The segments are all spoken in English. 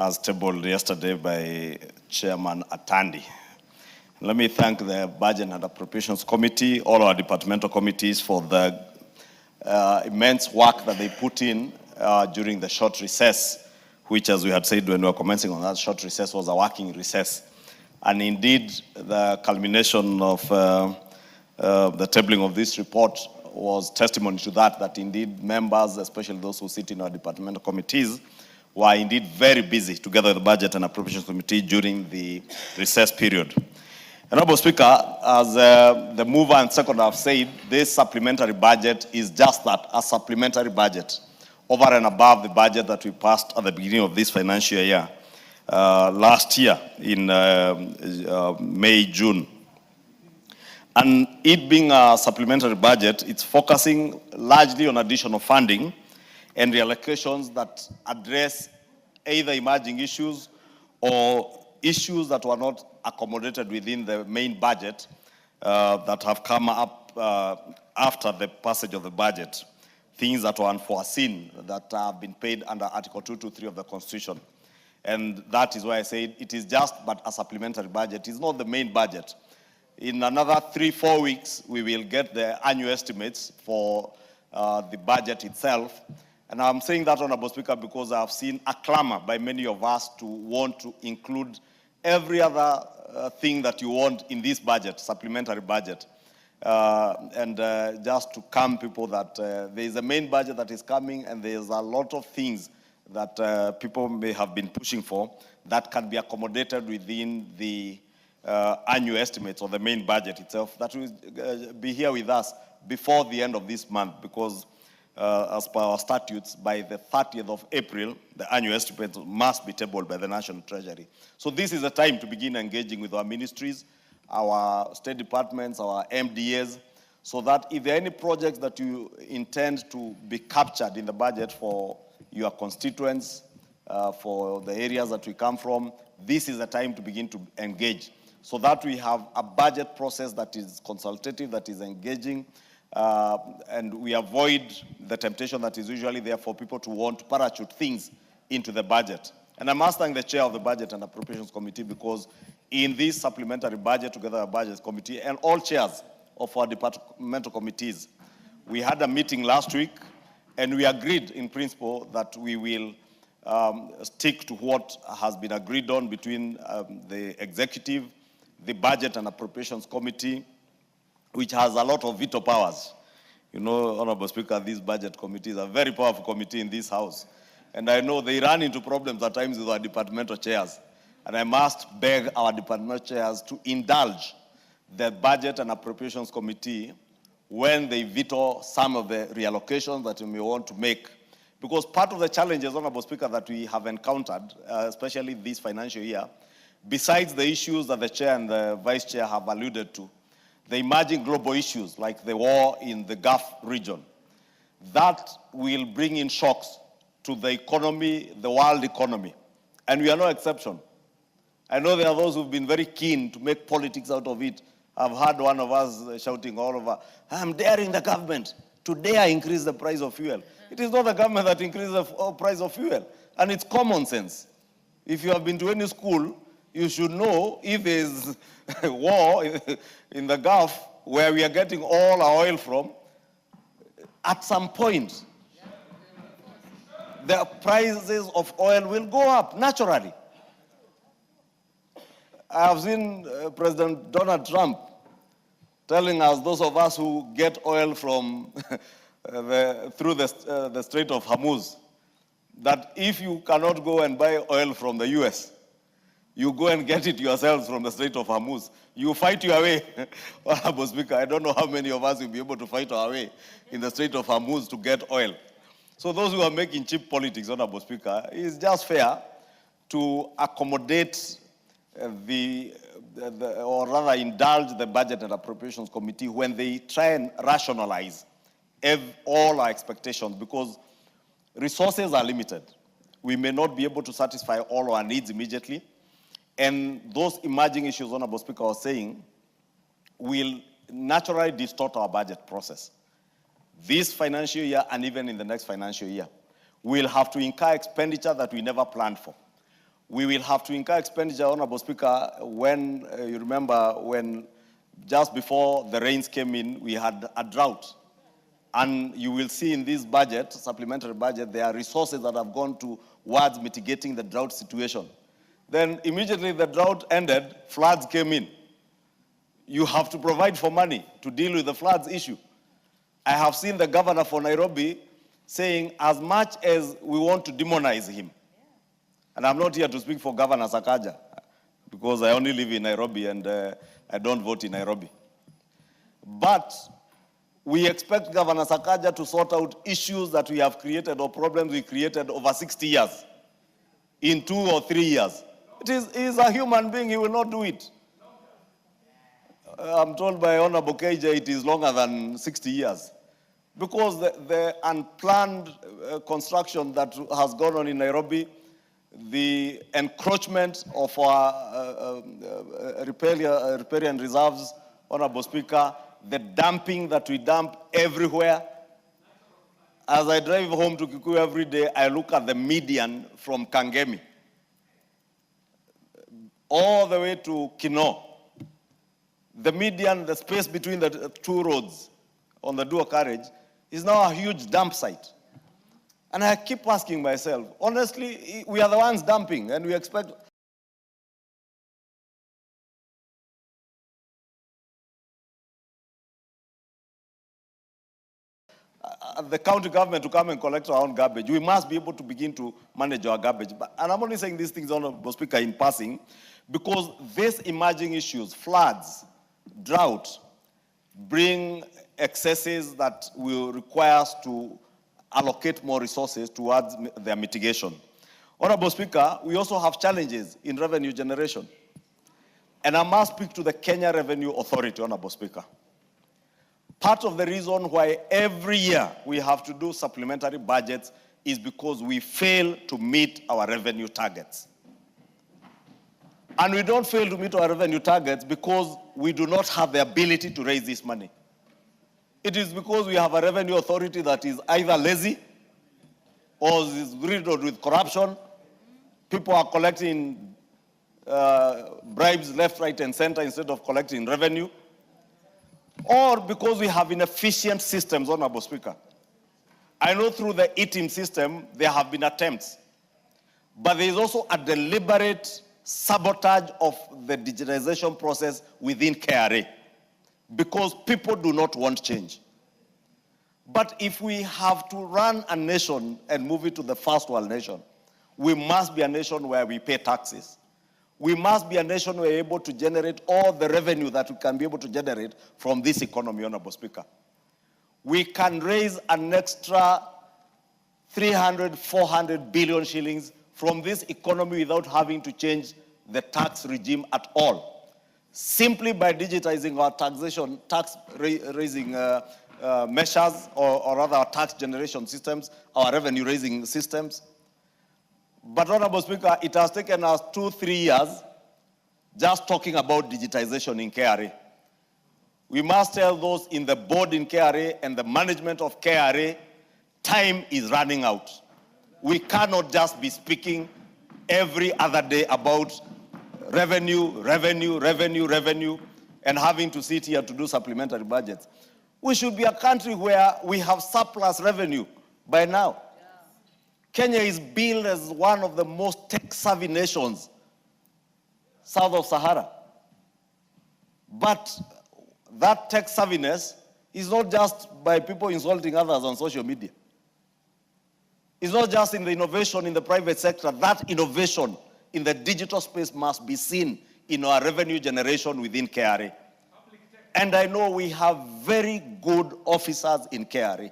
as tabled yesterday by Chairman Atandi. Let me thank the Budget and Appropriations Committee, all our departmental committees for the immense work that they put in during the short recess, which, as we had said when we were commencing on that short recess, was a working recess. And indeed, the culmination of the tabling of this report was testimony to that indeed members, especially those who sit in our departmental committees, were indeed very busy together with the Budget and Appropriations Committee during the recess period. Honorable Speaker, as the mover and seconder have said, this supplementary budget is just that, a supplementary budget, over and above the budget that we passed at the beginning of this financial year, last year in May, June. And it being a supplementary budget, it's focusing largely on additional funding and reallocations that address either emerging issues or issues that were not accommodated within the main budget that have come up after the passage of the budget. Things that were unforeseen that have been paid under Article 223 of the Constitution. And that is why I say it is just but a supplementary budget. It's not the main budget. In another 3-4 weeks, we will get the annual estimates for the budget itself. And I'm saying that, Honorable Speaker, because I've seen a clamor by many of us to want to include every other thing that you want in this budget, supplementary budget. And just to calm people that there is a main budget that is coming and there's a lot of things that people may have been pushing for that can be accommodated within the annual estimates or the main budget itself that will be here with us before the end of this month, because as per our statutes, by the 30th of April, the annual estimates must be tabled by the National Treasury. So this is the time to begin engaging with our ministries, our state departments, our MDAs, so that if there are any projects that you intend to be captured in the budget for your constituents, for the areas that we come from, this is the time to begin to engage, so that we have a budget process that is consultative, that is engaging, and we avoid the temptation that is usually there for people to want to parachute things into the budget. And I must thank the chair of the Budget and Appropriations Committee, because in this supplementary budget, together with the Budget Committee and all chairs of our departmental committees, we had a meeting last week, and we agreed in principle that we will stick to what has been agreed on between the executive, the Budget and Appropriations Committee, which has a lot of veto powers. You know, Honorable Speaker, these budget committees are a very powerful committee in this House. And I know they run into problems at times with our departmental chairs. And I must beg our departmental chairs to indulge the Budget and Appropriations Committee when they veto some of the reallocations that we may want to make. Because part of the challenges, Honorable Speaker, that we have encountered, especially this financial year, besides the issues that the chair and the vice chair have alluded to, the emerging global issues like the war in the Gulf region, that will bring in shocks to the economy, the world economy. And we are no exception. I know there are those who've been very keen to make politics out of it. I've heard one of us shouting all over, I'm daring the government to dare increase the price of fuel. It is not the government that increases the price of fuel. And it's common sense. If you have been to any school, you should know if there's war in the Gulf, where we are getting all our oil from, at some point, the prices of oil will go up naturally. I have seen President Donald Trump telling us, those of us who get oil from through the Strait of Hormuz, that if you cannot go and buy oil from the US, you go and get it yourselves from the Strait of Hormuz. You fight your way. Honorable Speaker, I don't know how many of us will be able to fight our way in the Strait of Hormuz to get oil. So those who are making cheap politics, Honorable Speaker, it's just fair to accommodate or rather indulge the Budget and Appropriations Committee when they try and rationalize all our expectations, because resources are limited. We may not be able to satisfy all our needs immediately. And those emerging issues, Honorable Speaker was saying, will naturally distort our budget process. This financial year and even in the next financial year, we'll have to incur expenditure that we never planned for. We will have to incur expenditure, Honorable Speaker, when, you remember, when just before the rains came in, we had a drought. And you will see in this budget, supplementary budget, there are resources that have gone towards mitigating the drought situation. Then immediately the drought ended, floods came in. You have to provide for money to deal with the floods issue. I have seen the governor for Nairobi saying as much as we want to demonize him, and I'm not here to speak for Governor Sakaja, because I only live in Nairobi and I don't vote in Nairobi. But we expect Governor Sakaja to sort out issues that we have created or problems we created over 60 years in 2 or 3 years. He's a human being, he will not do it. I'm told by Honorable KJ it is longer than 60 years. Because the unplanned construction that has gone on in Nairobi, the encroachment of our riparian reserves, Honorable Speaker, the dumping that we dump everywhere. As I drive home to Kikuyu every day, I look at the median from Kangemi all the way to Kino. The median, the space between the two roads on the dual carriage, is now a huge dump site. And I keep asking myself, honestly, we are the ones dumping, and we expect the county government to come and collect our own garbage. We must be able to begin to manage our garbage. And I'm only saying these things, Honorable Speaker, in passing, because these emerging issues, floods, drought, bring excesses that will require us to allocate more resources towards their mitigation. Honorable Speaker, we also have challenges in revenue generation. And I must speak to the Kenya Revenue Authority, Honorable Speaker. Part of the reason why every year we have to do supplementary budgets is because we fail to meet our revenue targets. And we don't fail to meet our revenue targets because we do not have the ability to raise this money. It is because we have a revenue authority that is either lazy or is riddled with corruption. People are collecting bribes left, right, and center instead of collecting revenue. Or because we have inefficient systems, Honorable Speaker. I know through the ETIM system, there have been attempts. But there is also a deliberate sabotage of the digitization process within KRA because people do not want change. But if we have to run a nation and move it to the first world nation, we must be a nation where we pay taxes. We must be a nation where we're able to generate all the revenue that we can be able to generate from this economy, Honorable Speaker. We can raise an extra 300, 400 billion shillings from this economy without having to change the tax regime at all. Simply by digitizing our taxation, tax-raising measures, or rather our tax generation systems, our revenue-raising systems. But, Honorable Speaker, it has taken us 2-3 years just talking about digitization in KRA. We must tell those in the board in KRA and the management of KRA, time is running out. We cannot just be speaking every other day about revenue, and having to sit here to do supplementary budgets. We should be a country where we have surplus revenue by now. Kenya is billed as one of the most tech-savvy nations south of Sahara. But that tech-savviness is not just by people insulting others on social media. It's not just in the innovation in the private sector. That innovation in the digital space must be seen in our revenue generation within KRA. And I know we have very good officers in KRA.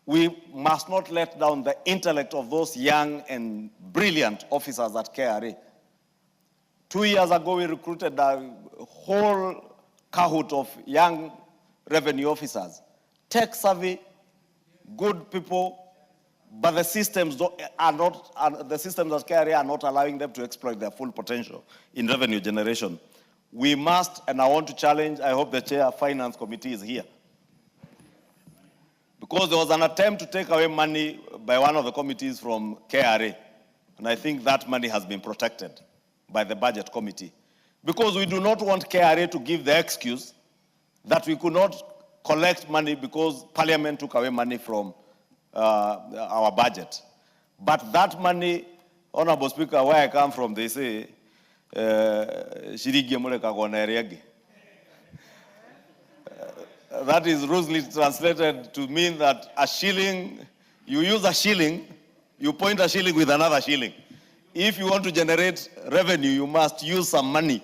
We must not let down the intellect of those young and brilliant officers at KRA. 2 years ago, we recruited a whole cohort of young revenue officers, tech-savvy, good people, but the systems the systems at KRA are not allowing them to exploit their full potential in revenue generation. We must, and I want to challenge, I hope the Chair of Finance Committee is here, because there was an attempt to take away money by one of the committees from KRA. And I think that money has been protected by the budget committee. Because we do not want KRA to give the excuse that we could not collect money because Parliament took away money from our budget. But that money, Honorable Speaker, where I come from, they say, that is loosely translated to mean that a shilling, you use a shilling, you point a shilling with another shilling. If you want to generate revenue, you must use some money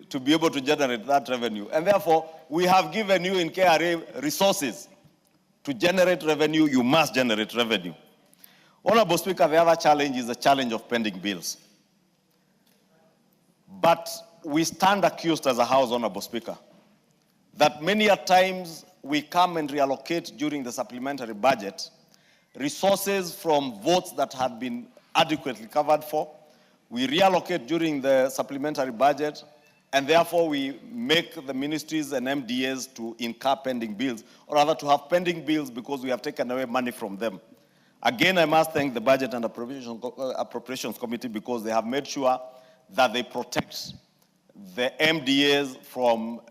to be able to generate that revenue. And therefore, we have given you in KRA resources to generate revenue. You must generate revenue. Honorable Speaker, the other challenge is the challenge of pending bills. But we stand accused as a House, Honorable Speaker, that many a times we come and reallocate during the supplementary budget resources from votes that had been adequately covered for. We reallocate during the supplementary budget, and therefore we make the ministries and MDAs to incur pending bills, or rather to have pending bills because we have taken away money from them. Again, I must thank the Budget and Appropriations Committee because they have made sure that they protect the MDAs from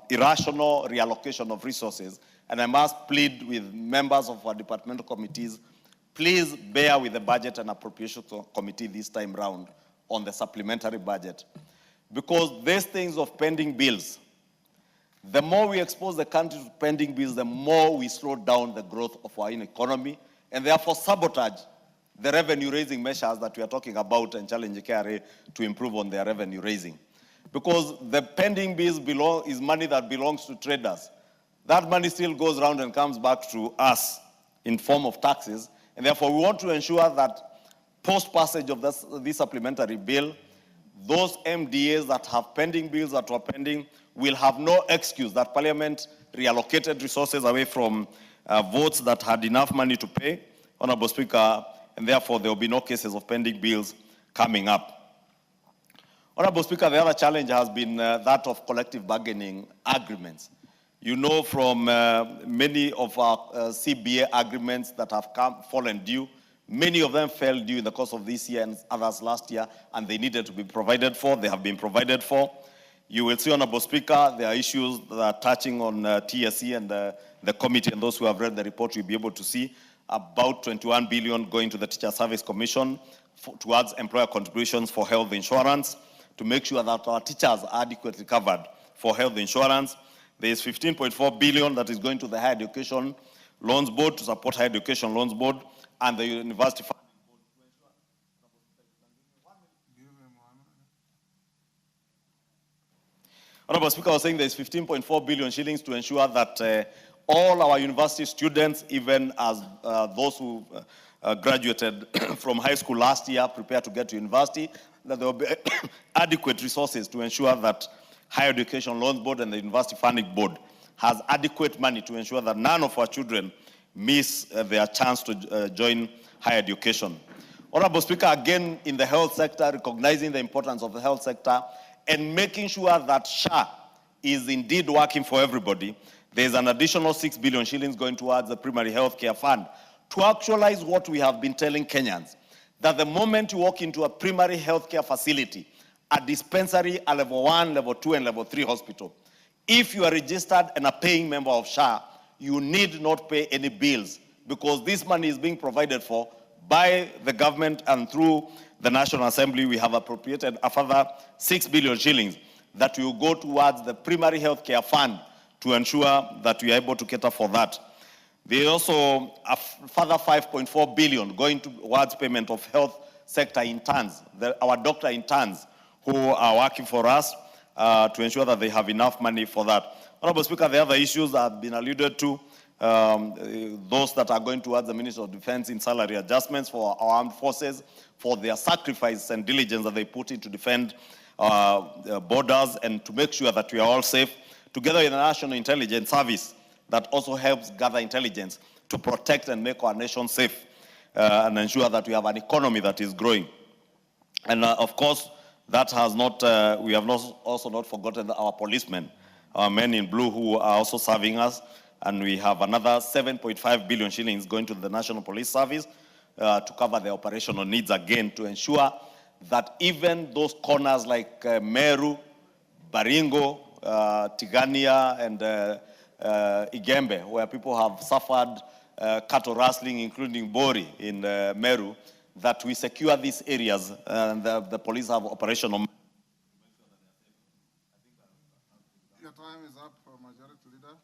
irrational reallocation of resources. And I must plead with members of our departmental committees, please bear with the Budget and Appropriations Committee this time round on the supplementary budget. Because these things of pending bills, the more we expose the country to pending bills, the more we slow down the growth of our economy, and therefore sabotage the revenue-raising measures that we are talking about and challenge KRA to improve on their revenue raising. Because the pending bills is money that belongs to traders. That money still goes around and comes back to us in form of taxes, and therefore we want to ensure that post-passage of this supplementary bill, those MDAs that have pending bills that were pending will have no excuse that Parliament reallocated resources away from votes that had enough money to pay, Honorable Speaker, and therefore there will be no cases of pending bills coming up. Honorable Speaker, the other challenge has been that of collective bargaining agreements. You know from many of our CBA agreements that have fallen due, many of them fell due in the course of this year and others last year, and they needed to be provided for. They have been provided for. You will see, Honorable Speaker, there are issues that are touching on TSC and the committee, and those who have read the report will be able to see about 21 billion going to the Teacher Service Commission towards employer contributions for health insurance to make sure that our teachers are adequately covered for health insurance. There is 15.4 billion that is going to the Higher Education Loans Board to support Higher Education Loans Board and the University Funding Board to ensure. Honorable Speaker, I was saying there is 15.4 billion shillings to ensure that all our university students, even as those who graduated from high school last year, prepare to get to university, that there will be adequate resources to ensure that Higher Education Loans Board and the University Funding Board has adequate money to ensure that none of our children miss their chance to join higher education. Honorable Speaker, again in the health sector, recognizing the importance of the health sector and making sure that SHA is indeed working for everybody, there's an additional 6 billion shillings going towards the primary health care fund to actualize what we have been telling Kenyans, that the moment you walk into a primary health care facility, a dispensary, a level 1, level 2, and level 3 hospital, if you are registered and a paying member of SHA, you need not pay any bills because this money is being provided for by the government, and through the National Assembly, we have appropriated a further 6 billion shillings that will go towards the primary health care fund to ensure that we are able to cater for that. There is also a further 5.4 billion going towards payment of health sector interns, our doctor interns who are working for us to ensure that they have enough money for that. Honorable Speaker, the other issues that have been alluded to, those that are going towards the Ministry of Defense in salary adjustments for our armed forces, for their sacrifice and diligence that they put in to defend borders and to make sure that we are all safe, together with the National Intelligence Service that also helps gather intelligence to protect and make our nation safe and ensure that we have an economy that is growing. And of course, that has not, we have also not forgotten our policemen, our men in blue who are also serving us. And we have another 7.5 billion shillings going to the National Police Service to cover their operational needs again, to ensure that even those corners like Meru, Baringo, Tigania, and Igembe, where people have suffered cattle rustling, including Bori in Meru, that we secure these areas and the police have operational. Your time is up, Majority Leader.